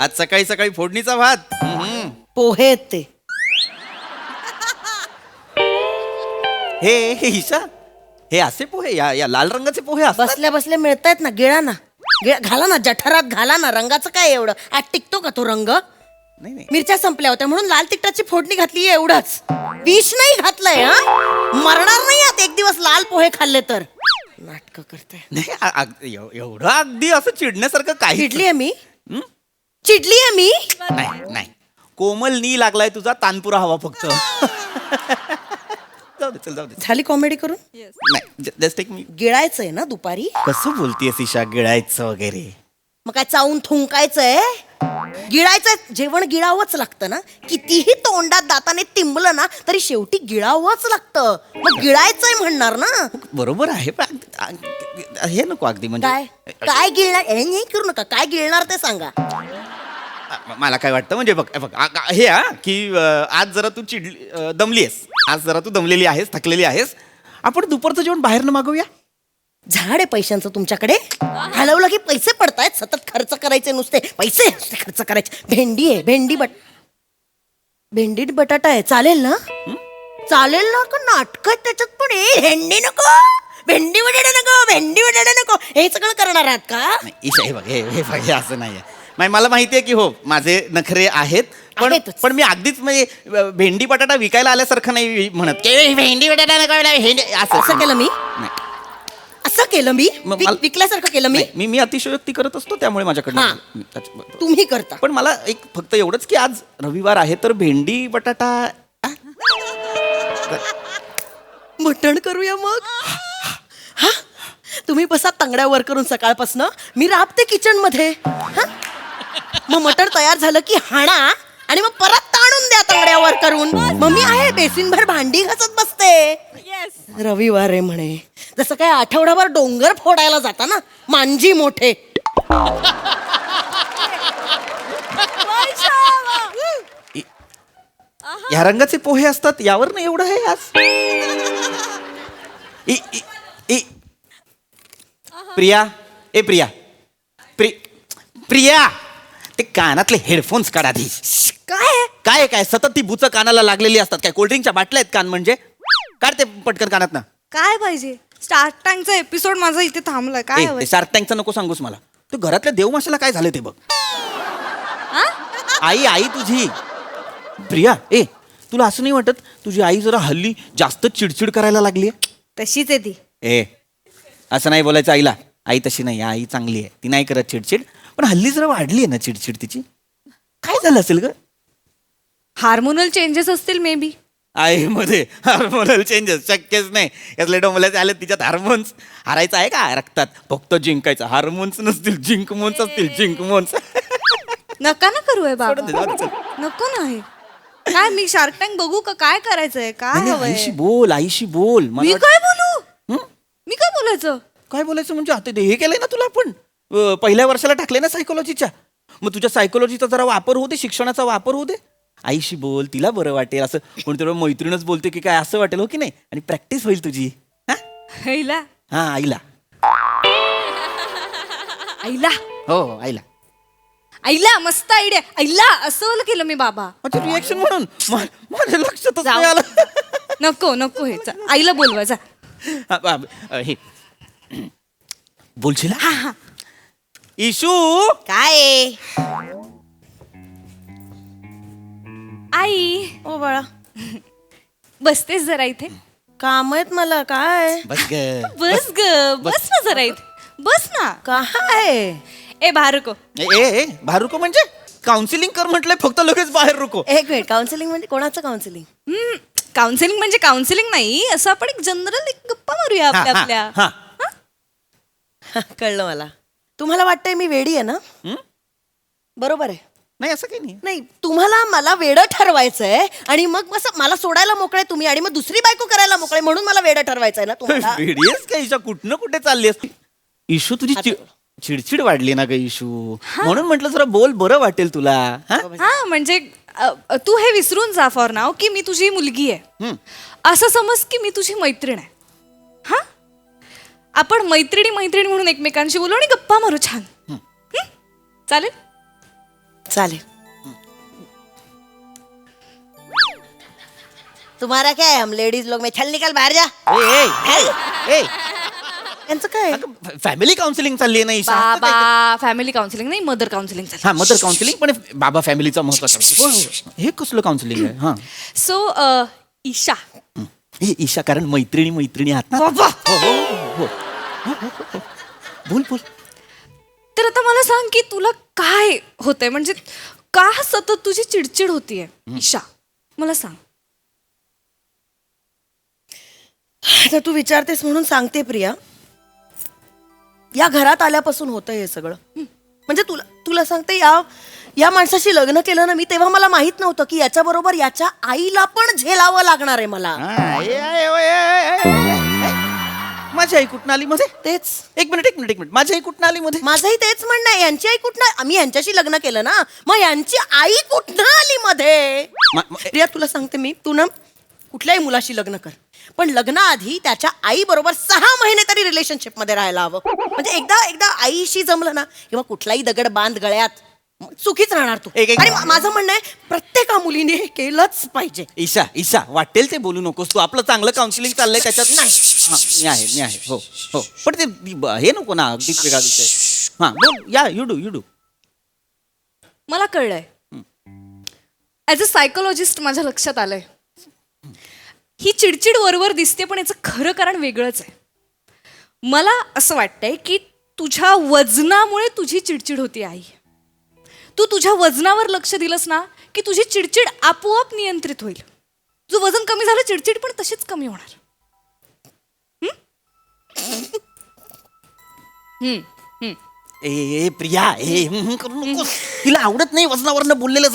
आज सकाळी सकाळी फोडणीचा भात. पोहे आहेत ते. हे हे ईशा, हे असे पोहे, या लाल रंगाचे पोहे असतात. बसल्या बसल्या मिळतायत ना, गिळा ना, घाला ना, जठरात घाला ना. रंगाचं काय एवढं, आज टिकतो का तो रंग? नाही नाही मिरच्या संपल्या होत्या म्हणून लाल तिखटाची फोडणी घातली एवढंच. विष नाही घातलंय. हा, मरणार नाही आत एक दिवस लाल पोहे खाल्ले तर. नाटक करताय. नाही, एवढं अगदी असं चिडण्यासारखं काही चिडलीये मी, चिडलीये मी. नाही नाही. कोमल नी लागलाय तुझा, तानपुरा हवा फक्त. जाऊ दे, चल जाऊ दे. झाली कॉमेडी करून. नाही, जस्ट टेक मी. गिळायचंय ना दुपारी. कसं बोलतीयस ईशा, गिळायचं वगैरे? मग काय चावून थुंकायचंय? गिळायचंय. जेवण गिळावंच लागतं ना. कितीही तोंडात दाताने तिंबलं ना तरी शेवटी गिळावंच लागतं. मग गिळायचंय म्हणणार ना. बरोबर आहे, पण हे नको अगदी म्हणजे. काय काय गिळणार? नाही करू नका. काय गिळणार ते सांगा. मला काय वाटतं म्हणजे बघ बघ हे की आज जरा तू दमली आहेस. आज जरा तू दमलेली आहेस, थकलेली आहेस. आपण दुपारचं जेवण बाहेरनं मागवूया. झाड आहे पैशांचं तुमच्याकडे. हलवलं की पैसे पडतायत. सतत खर्च करायचे, नुसते पैसे खर्च करायचे. भेंडी आहे, भेंडी बटाटा आहे. चालेल ना? चालेल ना? का नाटक त्याच्यात पण? भेंडी नको, भेंडी बटाटा नको, भेंडी बटाटा नको, हे सगळं करणार आहात का? नाही, ईशा हे बघ, हे बघ, हे असं नाहीये. मला माहिती आहे की हो माझे नखरे आहेत, पण मी अगदीच म्हणजे भेंडी बटाटा विकायला आल्यासारखं नाही म्हणत की भेंडी बटाटा असं केलं मी? नाही. असं केलं मी? मग विकल्यासारखं केलं मी? मी अतिशयोक्ती करत असतो, त्यामुळे माझ्याकडनं. तुम्ही करता. पण मला एक फक्त एवढंच की आज रविवार आहे तर भेंडी बटाटा मटण करूया मग. हा, तुम्ही बसा तांगड्या वर करून सकाळपासनं. मी राबते किचन मध्ये. मग मटण तयार झालं की हाणा आणि मग परत ताणून द्या तांगड्यावर करून. मग मी आहे बेसिनभर भांडी घासत बसते. रविवार आहे म्हणे. जसं काय आठवडाभर डोंगर फोडायला जाता ना मांजी मोठे. या रंगाचे पोहे असतात, यावर ना एवढं आहे आज. प्रिया, प्रिया, ते कानातले हेडफोन्स काढ आधी. काय सतत ती बुच कानाला लागलेली असतात. काय कोल्ड्रिंकच्या बाटल्या आहेत कान म्हणजे? काढ ते पटकन कानात ना. काय पाहिजे? स्टार्क टँकचा एपिसोड माझा इथे थांबलाय. काय हवंय? शार्क टँकचं नको सांगूस मला. तू घरातल्या देवमाशाला काय झालं ते बघ. आई तुझी. प्रिया, तुला असं नाही वाटत तुझी आई जरा हल्ली जास्त चिडचिड करायला लागली? तशीच आहे ती. असं नाही बोलायचं आईला. आई तशी नाही, आई चांगली आहे, ती नाही करत चिडचिड. पण हल्ली जरा वाढली आहे ना चिडचिड तिची. काय झालं असेल ग? हार्मोनल चेंजेस असतील मे बी. आईमध्ये हार्मोनल चेंजेस शक्यच नाही. यातले डोंबल्याचे आले तिच्यात हार्मोन्स. हारायचं आहे का रक्तात? फक्त जिंकायचं. हार्मोन्स नसतील, जिंकमोन्स असतील, जिंकमोन्स. नका ना करू बाबा. जाऊ दे, चल. नको नाही. काय मी शार्क टँक बघू का? काय करायचंय? काय नाही, हवंय? आईशी बोल. मी काय बोलू? मी काय बोलायचं? काय बोलायचं म्हणजे आता हे केलंय ना तुला. आपण पहिल्या वर्षाला टाकलंय ना सायकोलॉजीच्या. मग तुझ्या सायकोलॉजीचा जरा वापर होऊ दे, शिक्षणाचा वापर होऊ दे. आईशी बोल, तिला बरं वाटेल. असं कोणतरी मैत्रीणच बोलते की काय असं वाटेल, हो की नाही? आणि प्रॅक्टिस होईल तुझी. आईला. हा, आईला. आईला. हो, आईला. आईला मस्त आयडिया. आईला असं केलं मी बाबा. अच्छा, रिएक्शन म्हणून माझ्या लक्षातच जाऊ. नाही आलं. नको हे. आईला बोलवा जा. हे बोलशील? हा. इशू. काय? आई. ओ बाळा, बसतेस जरा इथे. काम आहेत मला. काय? बस ग. बस ना जरा इथे. बस ना. काय? बाहेर बाहेर रुको म्हणजे काउन्सिलिंग कर म्हटलंय फक्त, लगेच बाहेर रुको. एक मिनिट. काउन्सिलिंग म्हणजे कोणाचं काउन्सिलिंग? काउन्सिलिंग म्हणजे काउन्सिलिंग नाही. असं आपण एक जनरल गप्पा मारूया आपल्या. कळलं मला. तुम्हाला वाटतंय मी वेडी आहे ना? बरोबर आहे. नाही असं काही नाही, तुम्हाला मला वेडं ठरवायचंय आणि मग असं मला सोडायला मोकळे तुम्ही आणि मग दुसरी बायको करायला मोकळे, म्हणून मला वेडं ठरवायचंय ना तुम्हाला. वेडीस का ईशा? कुठनं कुठे चालली असती? इशू तुझी चिडचिड वाढली ना ग इशू. म्हणून म्हटलं जरा बोल, बरं वाटेल तुला. हा म्हणजे तू हे विसरून जा फॉर नाव की मी तुझी मुलगी आहे. असं समज की मी तुझी मैत्रीण आहे. हा, आपण मैत्रिणी म्हणून एकमेकांशी बोलू आणि गप्पा मारू छान. चालेल? चालेल. तुम्हारा क्या है, हम लेडीज लोग में छल निकल बाहेर जा. ए यांचं काय? फॅमिली काउन्सिलिंग चालली आहे ना ईशा. बाबा फॅमिली काउन्सिलिंग नाही मदर काउन्सिलिंग हा मदर काउन्सिलिंग पण बाबा फॅमिलीचा महत्वाचा. हे कसलं काउन्सिलिंग आहे? हा सो ईशा हे ईशा कारण मैत्रिणी मैत्रिणी आहात ना. बाबा बोल बोल. तर आता मला सांग की तुला काय होतंय, म्हणजे का सतत तुझी चिडचिड होतीये ईशा, मला सांग. आता तू विचारतेस म्हणून सांगते प्रिया, या घरात आल्यापासून होतं हे सगळं. म्हणजे तुला सांगते, या माणसाशी लग्न केलं ना मी, तेव्हा मला माहित नव्हतं की याच्या बरोबर याच्या आईला पण झेलावं लागणार आहे मला. माझी आई कुठं आली मध्ये? तेच. एक मिनिट माझी आई कुठं आली मध्ये? माझंही तेच म्हणणं आहे, यांची आई कुठनं, आम्ही यांच्याशी लग्न केलं ना, मग यांची आई कुठनं आली मध्ये? प्रिया तुला सांगते मी, तू ना कुठल्याही मुलाशी लग्न कर, पण लग्नाआधी त्याच्या आई बरोबर 6 महिने तरी रिलेशनशिप मध्ये राहायला हवं. म्हणजे एकदा आईशी जमलं ना, किंवा कुठलाही दगड बांध गळ्यात, मग चुकीच राहणार तू. आणि माझं म्हणणं आहे, प्रत्येक मुलीने हे केलंच पाहिजे. ईशा वाटेल ते बोलू नकोस तू. आपलं चांगलं काउन्सिलिंग चाललंय त्याच्यात. नाही मी आहे हो हो, पण ते हे नको ना अगदीच वेगळा विषय. हा बोल. या यू डू. मला कळलंय, ऍज अ सायकोलॉजिस्ट माझ्या लक्षात आलंय, ही चिडचिड वरवर दिसते पण याचं खरं कारण वेगळंच आहे. मला असं वाटतंय की तुझ्या वजनामुळे तुझी चिडचिड होती आई. तू तुझ्या वजनावर लक्ष दिलंस ना की तुझी चिडचिड आपोआप नियंत्रित होईल. तुझं वजन कमी झालं, चिडचिड पण तशीच कमी होणार. ए प्रिया करू नकोस. तिला आवडत नाही वजनावरनं बोललेलं.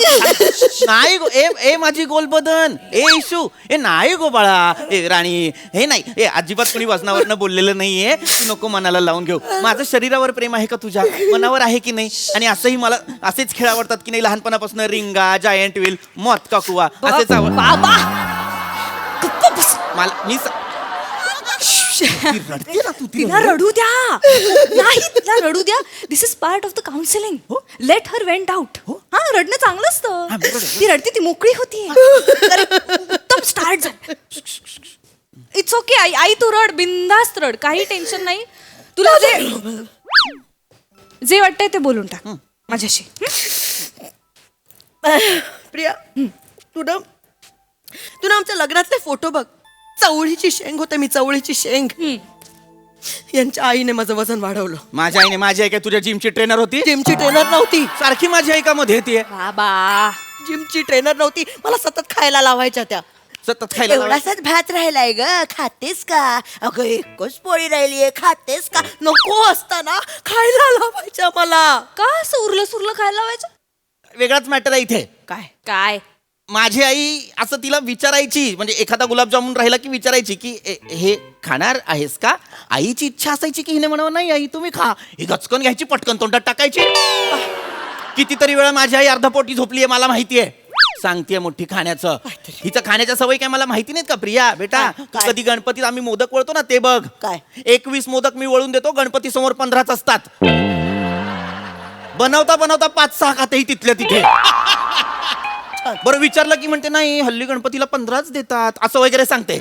नाही गो ए माझी गोलबदन. ए इशू नाही गो बाळा. राणी हे नाही. अजिबात कोणी वजनावरनं बोललेलं नाहीये. तू नको मनाला लावून घेऊ. माझं शरीरावर प्रेम आहे का तुझ्या? मनावर आहे की नाही? आणि असंही मला असेच खेळ आवडतात की नाही, लहानपणापासून रिंगा, जायंट व्हील, मौत का कुआ असेच बाबा मला मी तिला रडू द्या. नाही तिला रडू द्या. This is part of the counselling. Let her vent out. हा रडणं चांगलं असतं. ती रडते, ती मोकळी होती. उत्तम स्टार्ट झालं. इट्स ओके आई तू रड, बिंदास्त रड, काही टेन्शन नाही. तुला जे वाटतंय ते बोलून टाक माझ्याशी. प्रिया तू ना आमच्या लग्नातले फोटो बघ. चवळीची शेंग होते मी, चवळीची शेंग. यांच्या आईने माझं वजन वाढवलं. माझी आई काय तुझ्या जिमची ट्रेनर होती? जिमची ट्रेनर नव्हती. सारखी माझी आई का मध्ये येते? बाबा जिमची ट्रेनर नव्हती. मला सतत खायला लावायच्या त्या. सतत खायला एवढासाच भात राहिलाय ग, खातेस का? अगं एकच पोळी राहिलीये, खातेस का? नको असताना खायला लावायच्या मला. का असं उरलं सुरलं खायला लावायचं? वेगळाच मॅटर आहे इथे. काय माझी आई असं तिला विचारायची, म्हणजे एखादा गुलाबजामुन राहिला की विचारायची की हे खाणार आहेस का? आईची इच्छा असायची की हिने म्हणावं नाही आई तुम्ही खा. ही गचकन घ्यायची, पटकन तोंडात टाकायची. कितीतरी वेळा माझी आई अर्धपोटी झोपलीये मला माहितीये. सांगतेय मोठी खाण्याचं. हिचं खाण्याच्या सवयी काय मला माहिती नाहीत का प्रिया? बेटा तू कधी गणपतीत आम्ही मोदक वळतो ना ते बघ. काय 21 मोदक मी वळून देतो, गणपती समोर 15च असतात. बनवता 5-6 खातेही तिथल्या तिथे. बरं विचारलं की म्हणते नाही हल्ली गणपतीला 15च देतात असं वगैरे सांगते.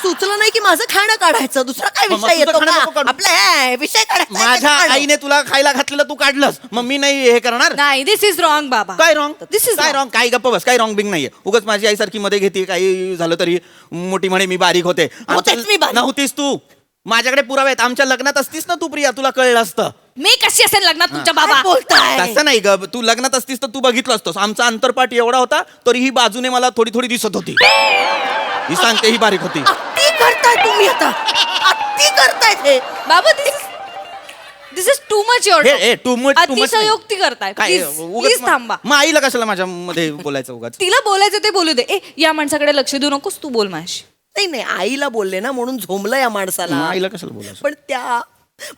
सुचलं नाही की माझं खाणं काढायचं. दुसरा काय विषय येतो का? आपला विषय काढायचा. माझ्या आईने तुला खायला घातलेलं तू काढलंस, मग मी नाही हे करणार. नाही. दिस इज रॉंग बाबा. काय रॉंग? दिस इज काय रॉंग? काय गप्प बस. काय रॉंग बिंग नाहीये. उगाच माझी आई सारखी मध्ये घेते. काही झालं तरी मोठी म्हणे मी बारीक होते. नव्हतीस तू. माझ्याकडे पुरावे आहेत. आमच्या लग्नात असतीस ना तू प्रिया, तुला कळलं असतं. मी कशी असेल लग्नात तुमच्या बाबा? बोलताय तसं नाही ग. तू लग्नात असतीस तर तू बघितलं असतोस. आमचा अंतरपाठ एवढा होता तरी ही बाजूने मला थोडी थोडी दिसत होती. ही सांगते ही बारीक होती. अगदी करताय तुम्ही आता. अगदी करताय हे बाबा. This is too much your. Too much अतिशयोक्ती करताय. प्लीज थांबा. मग आईला कशाला माझ्या मध्ये बोलायचं उगाच? तिला बोलायचं ते बोलू दे. या माणसाकडे लक्ष देऊ नकोस, तू बोल माझ्याशी. नाही आईला बोलले ना म्हणून झोंबलं या माणसाला. आईला कशाला बोलायचं? पण त्या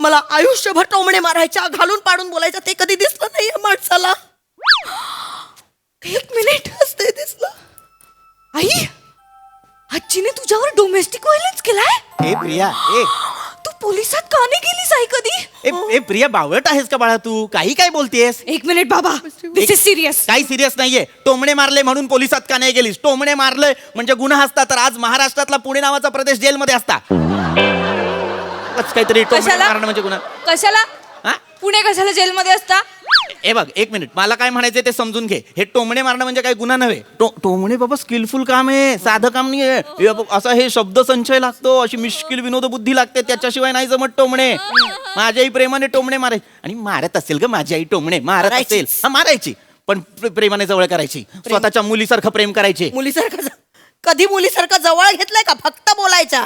मला आयुष्यभर टोमणे मारायच्या, घालून पाडून बोलायच्या, ते कधी दिसलं नाही या माणसाला. 1 मिनिट असते दिसलं. आई आजीने तुझ्यावर डोमेस्टिक व्हायलन्स केलाय? ए प्रिया तू पोलिसात का नाही गेलीस आई कधी? ए प्रिया, बावळट आहेस का बाळा तू? काही काय बोलतेस? एक मिनिट बाबा, दिस इज सिरियस. काही सिरियस नाहीये. टोमणे मारले म्हणून पोलिसात का नाही गेलीस? टोमणे मारले म्हणजे गुन्हा असता तर आज महाराष्ट्रातला पुणे नावाचा प्रदेश जेलमध्ये असता. काहीतरी टोमणे कशाला? मारणं म्हणजे गुन्हा. कशाला? हा? पुणे कशाला जेलमध्ये असता? ए बघ, एक मिनिट, मला काय म्हणायचंय ते समजून घे. हे टोमणे मारणं म्हणजे काही गुन्हा नव्हे. टोमणे बाबा स्किलफुल काम आहे, साधं काम नाहीये. हे बघ, असा हे शब्द संचय लागतो, अशी मिश्किल विनोद बुद्धी लागते, त्याच्याशिवाय नाही जमत टोमणे. माझ्या आई प्रेमाने टोमणे मारे आणि मारत असेल ग माझी आई टोमणे मारत असेल. हा, मारायची पण प्रेमाने जवळ करायची, स्वतःच्या मुलीसारखं प्रेम करायचे. मुलीसारखं कधी मुलीसारखं जवळ घेतलंय का? फक्त बोलायच्या.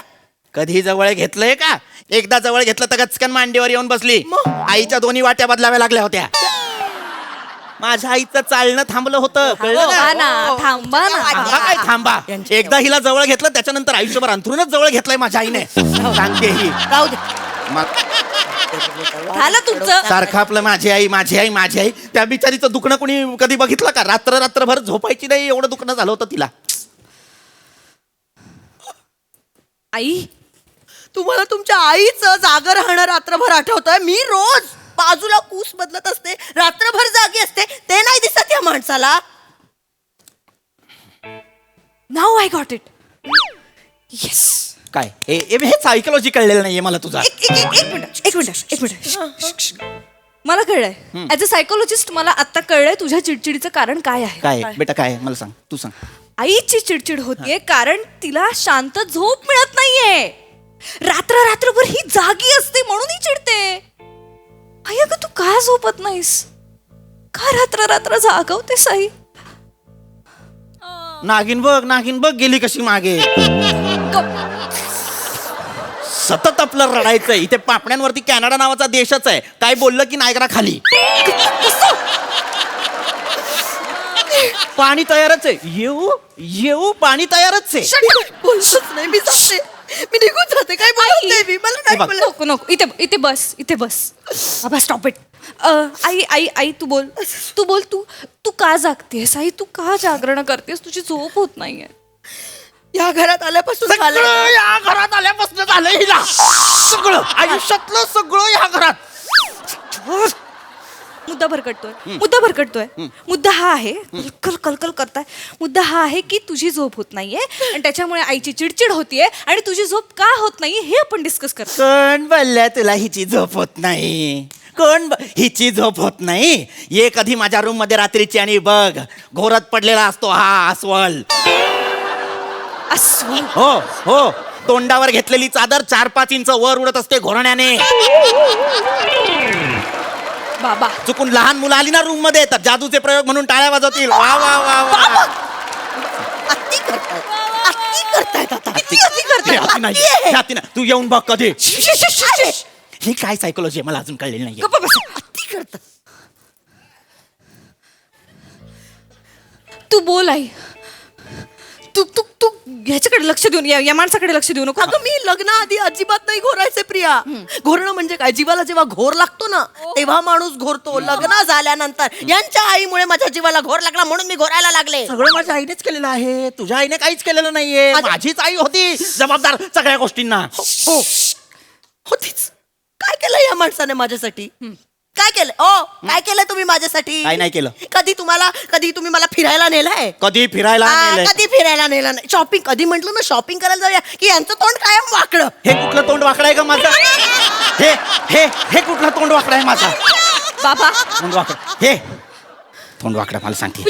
कधी जवळ घेतलंय का? एकदा जवळ घेतलं तर गचकन मांडीवर येऊन बसली. मग? आईच्या दोन्ही वाट्या बदलाव्या लागल्या होत्या. माझ्या आईचं चालणं थांबलं होतं, कळलं थांबा ना? ना, थांबा ना. थांबा काय थांबा? एकदा हिला जवळ घेतलं त्याच्यानंतर आयुष्यभर अंथरूनच जवळ घेतलंय माझ्या आईने. सांगते ही. राहू दे. झालं तुमचं. सारखं आपलं माझी आई माझी आई माझी आई. त्या बिचारीचं दुखणं कोणी कधी बघितलं का? रात्रभर झोपायची नाही, एवढं दुखणं झालं होतं तिला. आई, तुम्हाला तुमच्या आईचं जागर राहणं रात्रभर आठवतंय? मी रोज बाजूला कूस बदलत असते, रात्रभर जागी असते, ते नाही दिसत या माणसाला. नाव आय गॉट इट. येस. काय हे सायकोलॉजी कळलेलं नाहीये मला तुझा. एक मिनिट. मला कळलंय. ऍज अ सायकोलॉजिस्ट मला आता कळलंय तुझ्या चिडचिडीचं कारण काय आहे. काय बेटा, काय मला सांग, तू सांग. आईची चिडचिड होतीये कारण तिला शांत झोप मिळत नाहीये. रात्रभर ही जागी असते म्हणून ही चिडते. आई, अगं तू का झोपत नाहीस? का रात्र जागवतेस आई? नागिन बघ गेली कशी मागे. सतत आपलं रडायचंय. इथे पापण्यांवरती कॅनडा नावाचा देशच आहे. काय बोललं की नायगरा खाली. पाणी तयारच आहे. येऊ पाणी तयारच आहे. बोलतच नाही, मी जाते, मी निघून जाते. काय बोलत नाही मी, मला नाही बोलत. नको इथे बस बाबा, स्टॉप इट. आई तू बोल. तू का जागतेस आई? तू का जागरण करतेस? तुझी झोप होत नाहीये. या घरात आल्यापासून झालंय. सगळं या घरात आल्यापासून झालं हिला. सगळं आयुष्यातलं सगळं या घरात. मुद्दा भरकटतोय. मुद्दा हा आहे, कलकल करताय. मुद्दा हा आहे की तुझी झोप होत नाहीये आणि त्याच्यामुळे आईची चिडचिड होतीये आणि तुझी झोप का होत नाहीये हे आपण डिस्कस करतो. कोण बोलल्या तुला हिची झोप होत नाही? हिची झोप होत नाही? ये कधी माझ्या रूम मध्ये रात्रीची आणि बघ, घोरात पडलेला असतो हा अस्वल. हो, तोंडावर घेतलेली चादर 4-5 इंच वर उडत असते घोरण्याने. बाबा, चुकून लहान मुलं आली ना रूम मध्ये तर जादूचे प्रयोग म्हणून टाळ्या वाजवतील. वा वा वा वा. अति करतायत आता. हाती नाही. तू येऊन बघ कधी. ही काय सायकोलॉजी आहे मला अजून कळलेली नाही. अति करतात. तू बोल आई. तू ह्याच्याकडे लक्ष देऊन या माणसाकडे लक्ष देऊ नको. अगं, मी लग्नाआधी अजिबात नाही घोरायचे प्रिया. घोरणं म्हणजे काय? जीवाला जेव्हा घोर लागतो ना तेव्हा माणूस घोरतो. लग्न झाल्यानंतर यांच्या आईमुळे माझ्या जीवाला घोर लागला म्हणून मी घोरायला लागले. सगळं माझ्या आईनेच केलेलं आहे. तुझ्या आईने काहीच केलेलं नाहीये. माझीच आई होती जबाबदार सगळ्या गोष्टींना. होतीच. काय केलं या माणसाने माझ्यासाठी? काय केलं? काय केलं तुम्ही माझ्यासाठी? काय नाही केलं. कधी तुम्ही मला फिरायला नेलाय? कधी फिरायला नेलंय? कधी फिरायला नेला नाही. शॉपिंग कधी म्हंटल ना शॉपिंग करायला जाऊया की यांचं तोंड कायम वाकडं. हे कुठलं तोंड वाकडं आहे का माझं? हे कुठलं तोंड वाकडं आहे माझं? बाबा, तोंड वाकडं. हे तोंड वाकडं मला सांगते.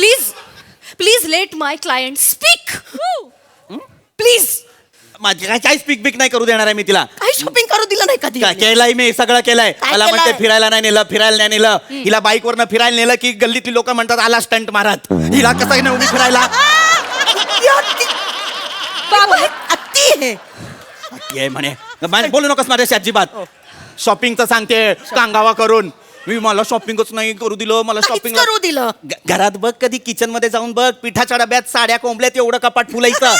Please let my client speak. Please. माझी काही स्पीक बिक नाही करू देणार आहे मी तिला. काही शॉपिंग करू दिलं नाही कधी. केलंय मी, सगळं केलंय. काय मला केलंय? म्हणते फिरायला नाही नेलं. हिला बाईकवरनं फिरायला नेलं की गल्लीतली लोक म्हणतात आला स्टंट मारत. हिला कसं नाही उभी फिरायला. बाबा, अति आहे. ये म्हणे बोलू नकोस माझ्याशी अजिबात. शॉपिंगचं सांगते कांगावा करून. मी मला शॉपिंगच नाही करू दिलं. मला काहीच शॉपिंग करू दिलं. घरात बघ, कधी किचन मध्ये जाऊन बघ, पिठाच्या डब्यात साड्या कोंबल्यात एवढं कपाट फुलायचं.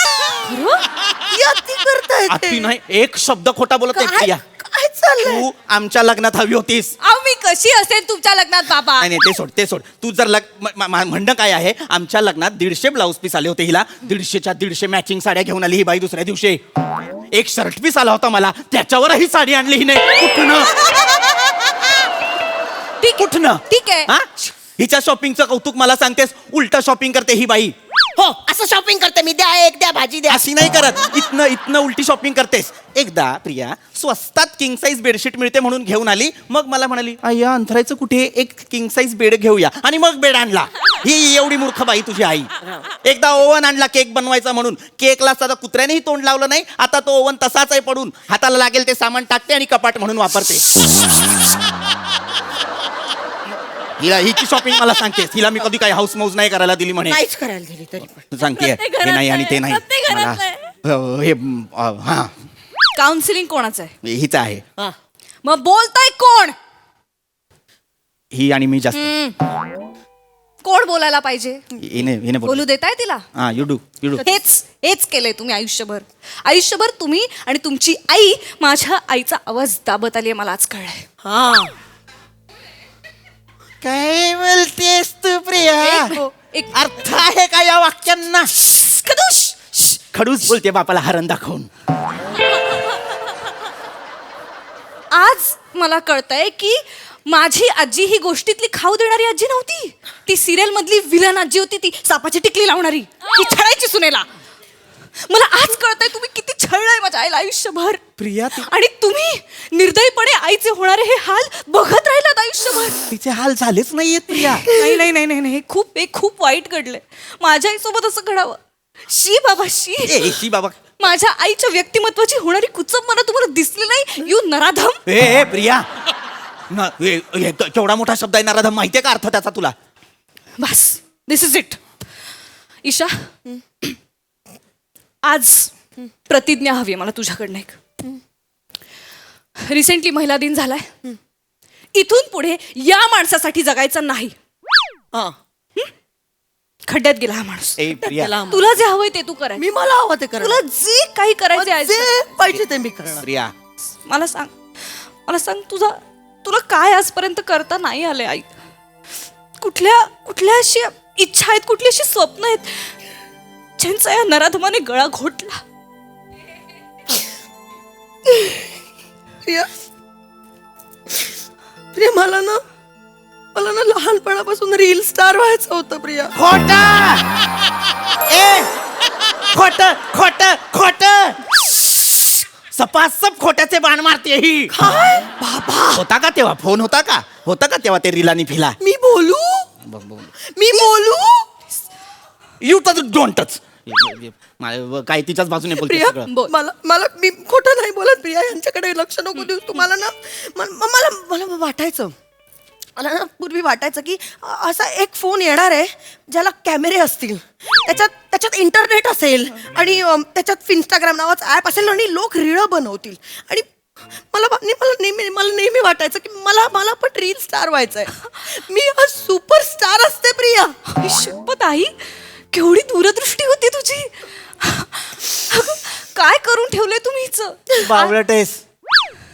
ही अति करतायत. अति नाही, एक शब्द खोटा बोलत नाही प्रिया. काय चाललंय? तू आमच्या लग्नात हवी होतीस. मी कशी असेल तुमच्या लग्नात बाबा? नाही ते सोड. तू जर म्हणणं काय आहे, आमच्या लग्नात 150 ब्लाऊज पीस आले होते हिला. 150च्या 150 मॅचिंग साड्या घेऊन आली ही बाई दुसऱ्या दिवशी. एक शर्ट पीस आला होता मला, त्याच्यावरही साडी आणली हिने. कुठनं? ठीक आहे. कुठनं ठीक आहे. हा? हिच्या शॉपिंगचं कौतुक मला सांगतेस, उलट शॉपिंग करते ही बाई. हो असं शॉपिंग करते मी, द्या एक द्या भाजी द्या. अशी नाही करत, इथनं उलटी शॉपिंग करतेस. एकदा प्रिया स्वस्तात किंग साईज बेडशीट मिळते म्हणून घेऊन आली, मग मला म्हणाली अय्या अंथरायचं कुठे, एक किंग साईज बेड घेऊया, आणि मग बेड आणला. ही एवढी मूर्ख बाई तुझी आई. एकदा ओव्हन आणला केक बनवायचा म्हणून, केकला साधा कुत्र्यानेही तोंड लावलं नाही, आता तो ओव्हन तसाच आहे पडून, हाताला लागेल ते सामान टाकते आणि कपाट म्हणून वापरते. हिची शॉपिंग मला सांगतेस, हिला मी कधी काही हाऊस मौज नाही करायला दिली म्हणे. नाहीच करायला दिली तरी पण. सांगते हे नाही आणि ते नाही मला हे हा काउन्सिलिंग कोणाचं आहे? हिच आहे. हा. मग बोलताय कोण? ही आणि मी जास्त. कोण बोलायला पाहिजे? हिने बोलू देताय तिला? हा यू डू हेच केलंय तुम्ही आयुष्यभर तुम्ही आणि तुमची आई. माझ्या आईचा आवाज दाबत आली मला आज कळलंय. हा काय बोलतेस तू प्रिया? एक अर्थ आहे का या वाक्यांना? खदूश. खडूस बोलते बापाला हरण दाखवून. आज मला कळतंय की माझी आजी ही गोष्टीतली खाऊ देणारी आजी नव्हती. ती सिरियल मधली विलन आजी होती, ती सापाची टिकली लावणारी, ती छळायची सुनेला. मला आज कळतंय तुम्ही किती छळलंय माझ्या आईला आयुष्यभर. प्रिया आणि तुम्ही निर्दयीपणे आईचे होणारे हे हाल बघत राहिलात आयुष्यभर. तिचे हाल झालेच नाहीयेत प्रिया. नाही हे खूप वाईट घडलंय. माझ्या आईसोबत असं घडावं. शी बाबा शी. शी बाबा, माझ्या आईच्या व्यक्तिमत्वाची होणारी कुचप मला तुम्हाला दिसली नाही? यू नराधम. ए प्रिया, केवढा मोठा शब्द आहे नराधम, माहितीये का अर्थ त्याचा तुला? बस दिस इज इट. ईशा, आज प्रतिज्ञा हवी मला तुझ्याकडनं एक. रिसेंटली महिला दिन झालाय. इथून पुढे या माणसासाठी जगायचं नाही. हा. खड्ड्यात गेला हा माणूस. ए प्रिया, त्याला तुला जे हवंय ते तू कराय. मी मला हवं ते करा, तुला जे काही करायचे आहे जे पाहिजे ते मी करणार. प्रिया मला सांग तुला काय आजपर्यंत करता नाही आले आई? कुठल्या अशी इच्छा आहेत, कुठली अशी स्वप्न आहेत ज्यांचा या नराधमाने गळा घोटला? प्रिया प्रिया मला ना लहानपणापासून रील स्टार व्हायचं होतं प्रिया. खोट सपासप खोट्याचे बाण मारते ही. बाबा होता का तेव्हा फोन? होता का तेव्हा ते रील आणि फिला? मी बोलू यू टच डोंट टच. काय तिच्याच बाजूने बोलते प्रिया सगळं. बोल. मला मी खोटं नाही बोलत प्रिया, यांच्याकडे लक्ष नको देऊ तुम्हाला ना. मला वाटायचं, मला ना पूर्वी वाटायचं की असा एक फोन येणार आहे ज्याला कॅमेरे असतील, त्याच्यात इंटरनेट असेल आणि त्याच्यात इंस्टाग्राम नावाचं ॲप असेल आणि लोक रीळ बनवतील. आणि मला नेहमी वाटायचं की मला पण रील स्टार व्हायचंय. मी आज सुपरस्टार असते प्रिया. शपथ आई, केवढी दूरदृष्टी होती तुझी. काय करून ठेवलंय तुम्ही हिचं? बावळट आहेस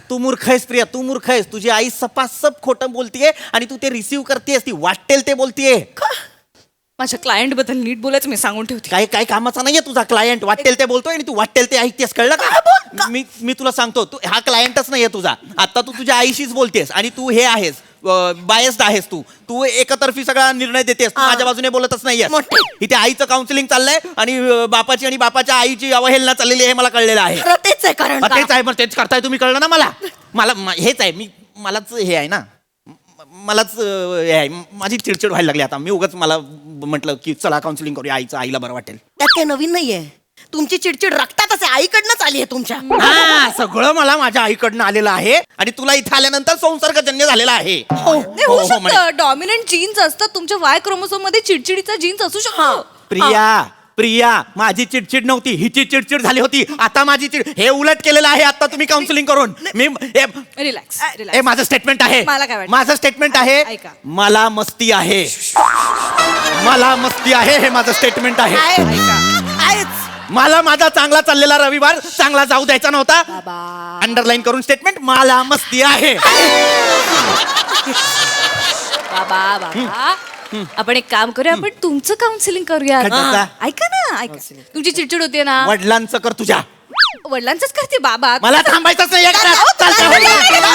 तू, मूर्ख आहेस प्रिया, तू मूर्ख आहेस. तुझी आई सपासप खोटं बोलतीये आणि तू ते रिसीव्ह करतेस, ती वाटेल ते बोलतीये. माझ्या क्लायंट बद्दल नीट बोलायचं मी सांगून ठेवते. काय कामाचा नाहीये तुझा क्लायंट. वाटेल ते बोलतोय आणि तू वाटेल ते ऐकतेस, कळलं का? मी तुला सांगतो, तू हा क्लायंटच नाहीये तुझा. आता तू तुझ्या आईशीच बोलतेस आणि तू हे आहेस, बायस्ड आहेस. तू एकतर्फी सगळा निर्णय देतेस, तू माझ्या बाजूने बोलतच नाहीये. मोठे. इथे आईचं काउन्सिलिंग चाललंय आणि बापाची आणि बापाच्या आईची अवहेलना चाललेली आहे, मला कळलेलं आहे. खरं तेच आहे कारण. तेच आहे, मग तेच करताय तुम्ही, कळलं ना मला हेच आहे. मलाच हे आहे ना, मलाच हे आहे, माझी चिडचिड व्हायला लागली आता. मी उगाच मला म्हटलं की चला काउन्सिलिंग करूया, आईला बरं वाटेल. त्यात काही नवीन नाहीये. तुमची चिडचिड रक्तातच आहे, आईकडनंच आली आहे तुमच्या. हा, सगळं मला माझ्या आईकडनं आलेलं आहे आणि तुला इथं आल्यानंतर संसर्गजन्य झालेला आहे. नाही, होऊ हो, म्हणे. शकतं. डॉमिनंट जीन्स असतात तुमच्या वाय क्रोमोसोम मध्ये, चिडचिडीचा जीन्स असू शकतो. प्रिया माझी चिडचिड नव्हती, हिची चिडचिड झाली होती. आता माझी हे उलट केलेलं आहे आता तुम्ही काउन्सिलिंग करून. रिलॅक्स हे माझं स्टेटमेंट आहे. मला काय वाटतं? माझं स्टेटमेंट आहे. ऐका. मला मस्ती आहे हे माझं स्टेटमेंट आहे. मला माझा चांगला चाललेला रविवार चांगला जाऊ द्यायचा नव्हता. अंडरलाईन करून स्टेटमेंट, मला मस्ती आहे. बाबा आपण एक काम करूया, आपण तुमचं काउन्सिलिंग करूया. कशाचं? ऐका ना, तुमची चिडचिड होते ना. वडिलांचं कर तुझ्या, वडिलांचंच करते बाबा. मला थांबायचंच नाही. चल, चल, चल, चल, चल, चल, चल,